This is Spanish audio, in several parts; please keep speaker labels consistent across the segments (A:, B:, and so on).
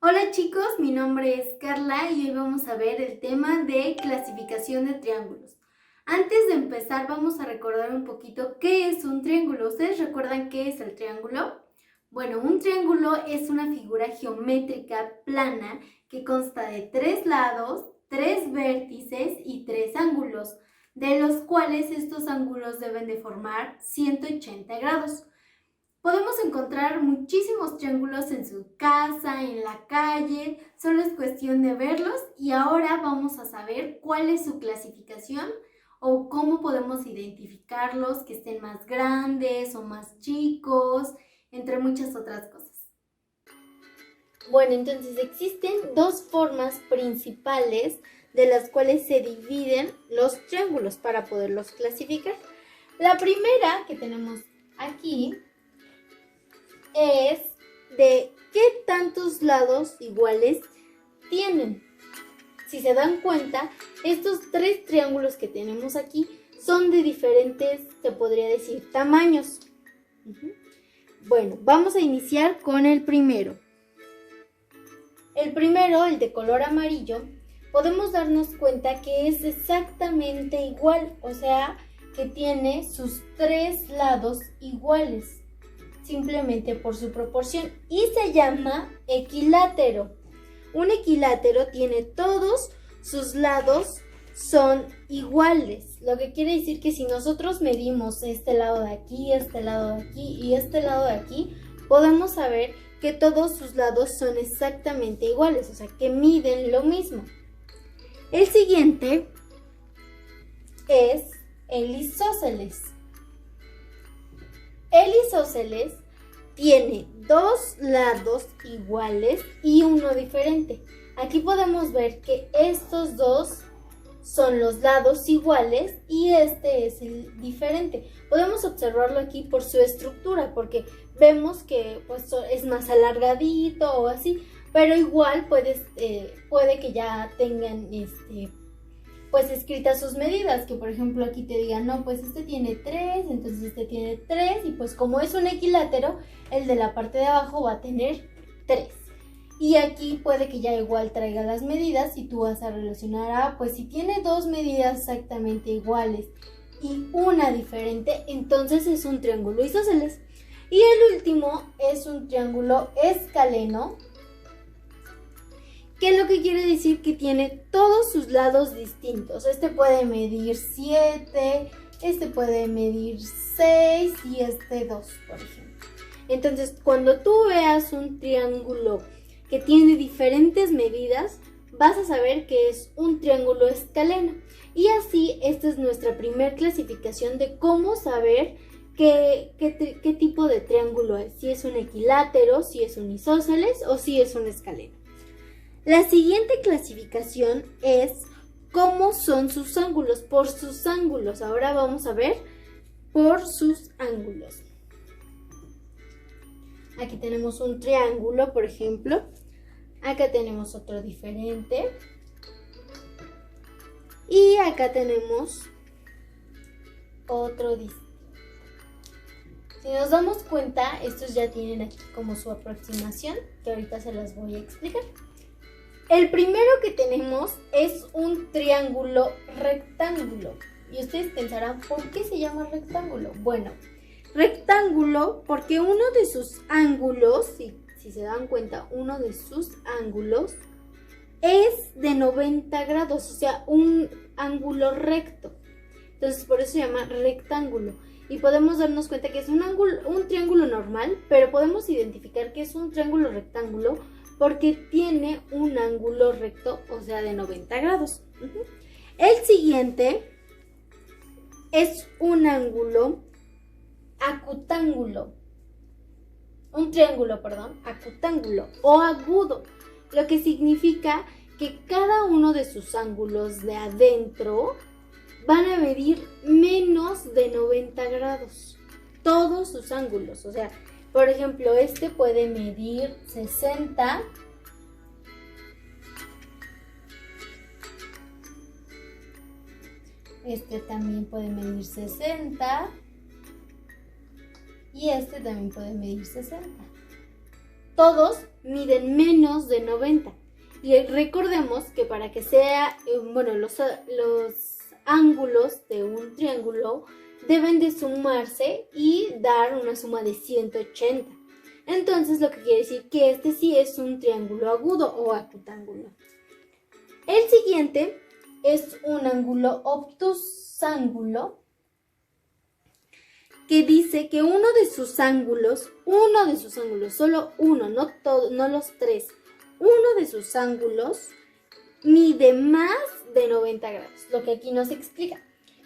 A: Hola chicos, mi nombre es Carla y hoy vamos a ver el tema de clasificación de triángulos. Antes de empezar vamos a recordar un poquito qué es un triángulo. ¿Ustedes recuerdan qué es el triángulo? Bueno, un triángulo es una figura geométrica plana que consta de 3 lados, 3 vértices y 3 ángulos, de los cuales estos ángulos deben de formar 180 grados. Podemos encontrar muchísimos triángulos en su casa, en la calle, solo es cuestión de verlos y ahora vamos a saber cuál es su clasificación o cómo podemos identificarlos, que estén más grandes o más chicos, entre muchas otras cosas. Bueno, entonces existen dos formas principales de las cuales se dividen los triángulos para poderlos clasificar. La primera que tenemos aquí es de qué tantos lados iguales tienen. Si se dan cuenta, estos tres triángulos que tenemos aquí son de diferentes, se podría decir, tamaños. Bueno, vamos a iniciar con el primero. El primero, el de color amarillo, podemos darnos cuenta que es exactamente igual, o sea, que tiene sus tres lados iguales, simplemente por su proporción, y se llama equilátero. Un equilátero tiene todos sus lados son iguales, lo que quiere decir que si nosotros medimos este lado de aquí, este lado de aquí y este lado de aquí, podemos saber que todos sus lados son exactamente iguales, o sea que miden lo mismo. El siguiente es el isósceles. El isósceles tiene dos lados iguales y uno diferente. Aquí podemos ver que estos dos son los lados iguales y este es el diferente. Podemos observarlo aquí por su estructura, porque vemos que pues, es más alargadito o así, pero igual puede que ya tengan pues escritas sus medidas, que por ejemplo aquí te digan, no, pues este tiene 3, entonces este tiene 3, y pues como es un equilátero, el de la parte de abajo va a tener 3. Y aquí puede que ya igual traiga las medidas y tú vas a relacionar, pues si tiene dos medidas exactamente iguales y una diferente, entonces es un triángulo isósceles. Y el último es un triángulo escaleno, que es lo que quiere decir que tiene todos sus lados distintos. Este puede medir 7, este puede medir 6 y este 2, por ejemplo. Entonces, cuando tú veas un triángulo que tiene diferentes medidas, vas a saber que es un triángulo escaleno. Y así, esta es nuestra primera clasificación de cómo saber qué tipo de triángulo es. Si es un equilátero, si es un isósceles o si es un escaleno. La siguiente clasificación es cómo son sus ángulos, por sus ángulos. Ahora vamos a ver por sus ángulos. Aquí tenemos un triángulo, por ejemplo. Acá tenemos otro diferente. Y acá tenemos otro distinto. Si nos damos cuenta, estos ya tienen aquí como su aproximación, que ahorita se las voy a explicar. El primero que tenemos es un triángulo rectángulo. Y ustedes pensarán, ¿por qué se llama rectángulo? Bueno, rectángulo porque uno de sus ángulos, si se dan cuenta, uno de sus ángulos es de 90 grados, o sea, un ángulo recto. Entonces, por eso se llama rectángulo. Y podemos darnos cuenta que es un triángulo normal, pero podemos identificar que es un triángulo rectángulo porque tiene un ángulo recto, o sea, de 90 grados. El siguiente es un ángulo acutángulo. Un triángulo, perdón, acutángulo o agudo, lo que significa que cada uno de sus ángulos de adentro van a medir menos de 90 grados. Todos sus ángulos, o sea, por ejemplo, este puede medir 60. Este también puede medir 60. Y este también puede medir 60. todos miden menos de 90. Y recordemos que para que sea, los ángulos de un triángulo deben de sumarse y dar una suma de 180. Entonces lo que quiere decir que este sí es un triángulo agudo o acutángulo. El siguiente es un ángulo obtusángulo, que dice que uno de sus ángulos, solo uno, no los tres, uno de sus ángulos mide más de 90 grados. Lo que aquí nos explica,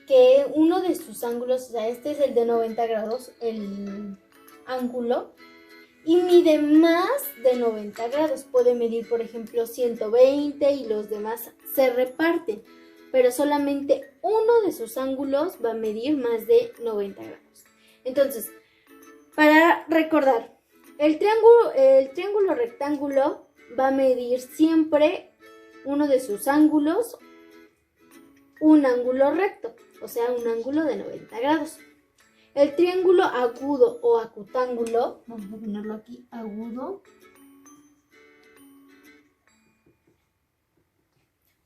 A: que uno de sus ángulos, o sea, este es el de 90 grados, el ángulo, y mide más de 90 grados. Puede medir, por ejemplo, 120 y los demás se reparten, pero solamente uno de sus ángulos va a medir más de 90 grados. Entonces, para recordar, el triángulo rectángulo va a medir siempre uno de sus ángulos, un ángulo recto, o sea, un ángulo de 90 grados. El triángulo agudo o acutángulo, vamos a ponerlo aquí, agudo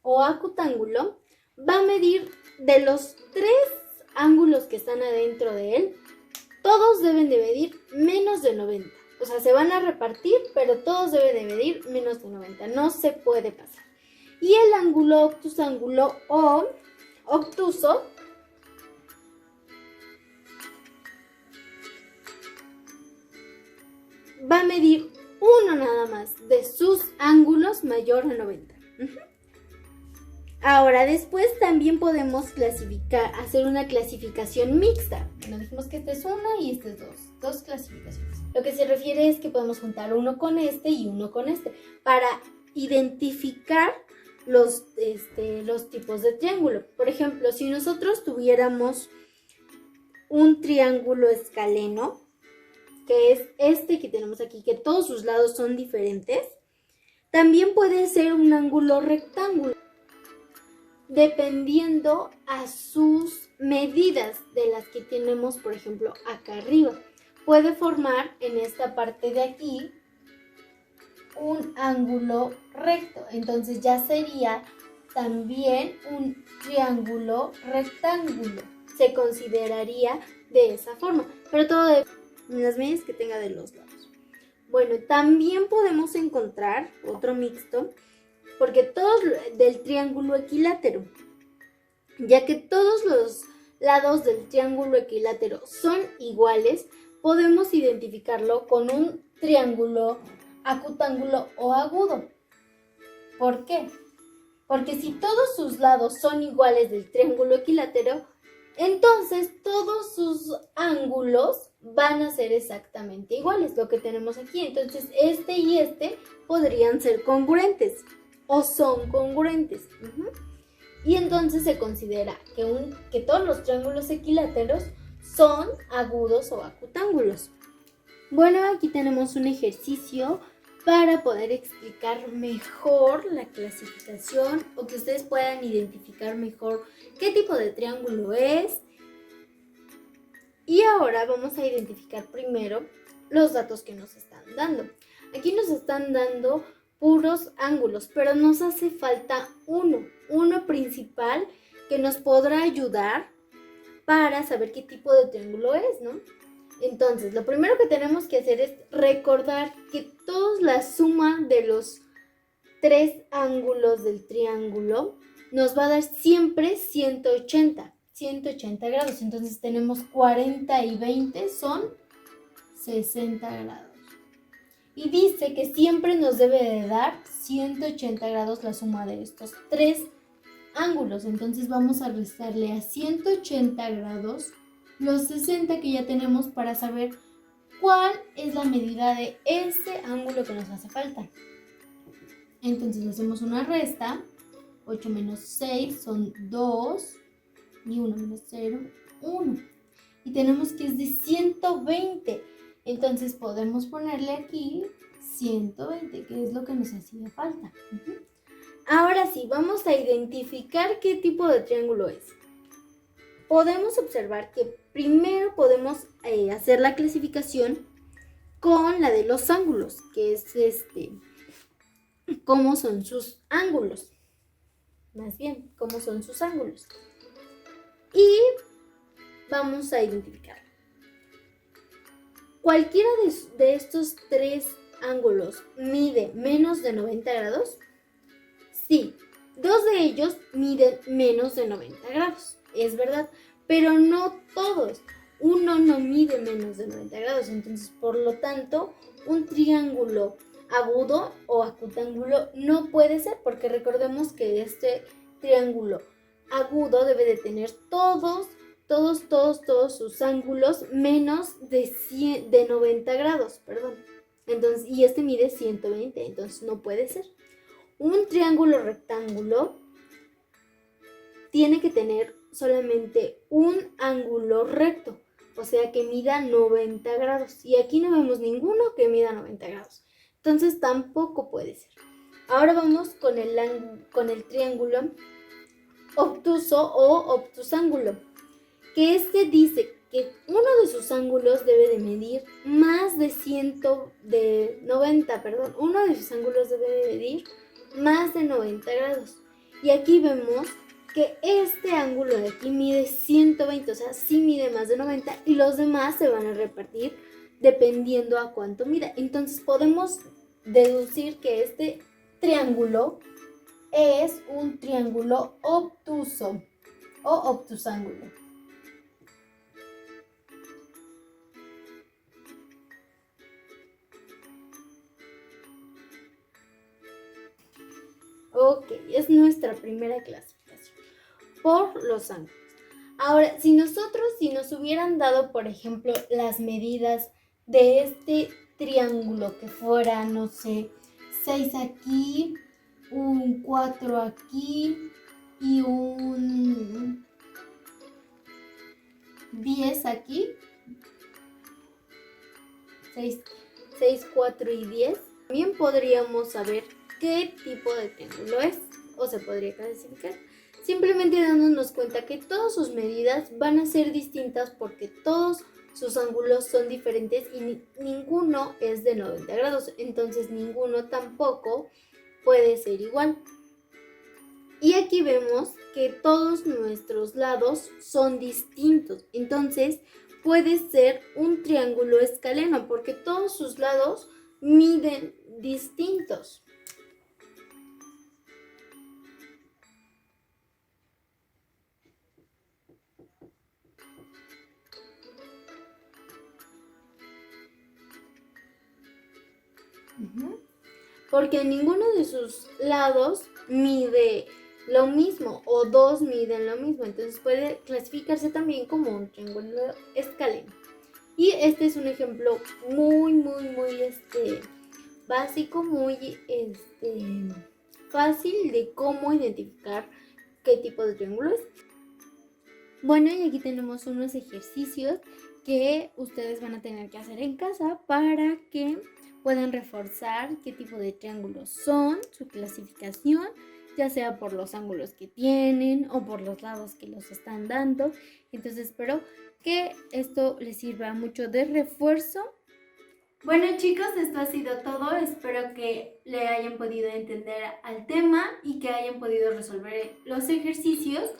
A: o acutángulo, va a medir de los tres ángulos que están adentro de él, todos deben de medir menos de 90. O sea, se van a repartir, pero todos deben de medir menos de 90. No se puede pasar. Y el ángulo obtusángulo o obtuso va a medir uno nada más de sus ángulos mayor a 90. Ahora, después también podemos hacer una clasificación mixta. Bueno, dijimos que esta es una y esta es dos clasificaciones. Lo que se refiere es que podemos juntar uno con este y uno con este para identificar los tipos de triángulo. Por ejemplo, si nosotros tuviéramos un triángulo escaleno, que es este que tenemos aquí, que todos sus lados son diferentes, también puede ser un ángulo rectángulo, dependiendo a sus medidas de las que tenemos, por ejemplo, acá arriba. Puede formar en esta parte de aquí un ángulo recto. Entonces ya sería también un triángulo rectángulo. Se consideraría de esa forma, pero todo de las medidas que tenga de los lados. Bueno, también podemos encontrar otro mixto, porque todos del triángulo equilátero, ya que todos los lados del triángulo equilátero son iguales, podemos identificarlo con un triángulo acutángulo o agudo. ¿Por qué? Porque si todos sus lados son iguales del triángulo equilátero, entonces todos sus ángulos van a ser exactamente iguales, lo que tenemos aquí. Entonces este y este podrían ser congruentes o son congruentes. Y entonces se considera que todos los triángulos equiláteros son agudos o acutángulos. Bueno, aquí tenemos un ejercicio para poder explicar mejor la clasificación o que ustedes puedan identificar mejor qué tipo de triángulo es. Y ahora vamos a identificar primero los datos que nos están dando. Aquí nos están dando puros ángulos, pero nos hace falta uno principal que nos podrá ayudar para saber qué tipo de triángulo es, ¿no? Entonces, lo primero que tenemos que hacer es recordar que toda la suma de los tres ángulos del triángulo nos va a dar siempre 180 grados. Entonces tenemos 40 y 20 son 60 grados. Y dice que siempre nos debe de dar 180 grados la suma de estos tres ángulos. Entonces vamos a restarle a 180 grados los 60 que ya tenemos para saber cuál es la medida de ese ángulo que nos hace falta. Entonces hacemos una resta. 8 menos 6 son 2 y 1 menos 0, 1. Y tenemos que es de 120. Entonces podemos ponerle aquí 120, que es lo que nos hacía falta. Ahora sí, vamos a identificar qué tipo de triángulo es. Podemos observar que primero podemos hacer la clasificación con la de los ángulos, que es cómo son sus ángulos. Más bien, cómo son sus ángulos. Y vamos a identificar. Cualquiera de estos tres ángulos mide menos de 90 grados. Sí, dos de ellos miden menos de 90 grados, es verdad, pero no todos. Uno no mide menos de 90 grados, entonces por lo tanto un triángulo agudo o acutángulo no puede ser, porque recordemos que este triángulo agudo debe de tener todos sus ángulos menos de 90 grados, perdón. Entonces, y este mide 120, entonces no puede ser. Un triángulo rectángulo tiene que tener solamente un ángulo recto, o sea que mida 90 grados. Y aquí no vemos ninguno que mida 90 grados. Entonces tampoco puede ser. Ahora vamos con el triángulo obtuso o obtusángulo, que este dice que uno de sus ángulos debe de medir más de 90, perdón, uno de sus ángulos debe de medir más de 90 grados. Y aquí vemos que este ángulo de aquí mide 120, o sea, sí mide más de 90 y los demás se van a repartir dependiendo a cuánto mida. Entonces podemos deducir que este triángulo es un triángulo obtuso o obtusángulo. Ok, es nuestra primera clasificación por los ángulos. Ahora, si nos hubieran dado, por ejemplo, las medidas de este triángulo que fuera, no sé, 6 aquí, un 4 aquí y un 10 aquí, 6, 4 y 10, también podríamos saber qué tipo de triángulo es o se podría clasificar. Simplemente dándonos cuenta que todas sus medidas van a ser distintas porque todos sus ángulos son diferentes y ninguno es de 90 grados, entonces ninguno tampoco puede ser igual. Y aquí vemos que todos nuestros lados son distintos, entonces puede ser un triángulo escaleno porque todos sus lados miden distintos. Porque ninguno de sus lados mide lo mismo o dos miden lo mismo, entonces puede clasificarse también como un triángulo escaleno. Y este es un ejemplo muy básico, muy fácil de cómo identificar qué tipo de triángulo es. Bueno, y aquí tenemos unos ejercicios que ustedes van a tener que hacer en casa para que puedan reforzar qué tipo de triángulos son, su clasificación, ya sea por los ángulos que tienen o por los lados que los están dando. Entonces espero que esto les sirva mucho de refuerzo. Bueno chicos, esto ha sido todo. Espero que le hayan podido entender al tema y que hayan podido resolver los ejercicios.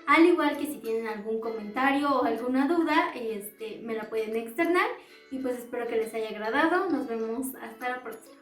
A: Al igual que si tienen algún comentario o alguna duda, me la pueden externar. Y pues espero que les haya agradado. Nos vemos hasta la próxima.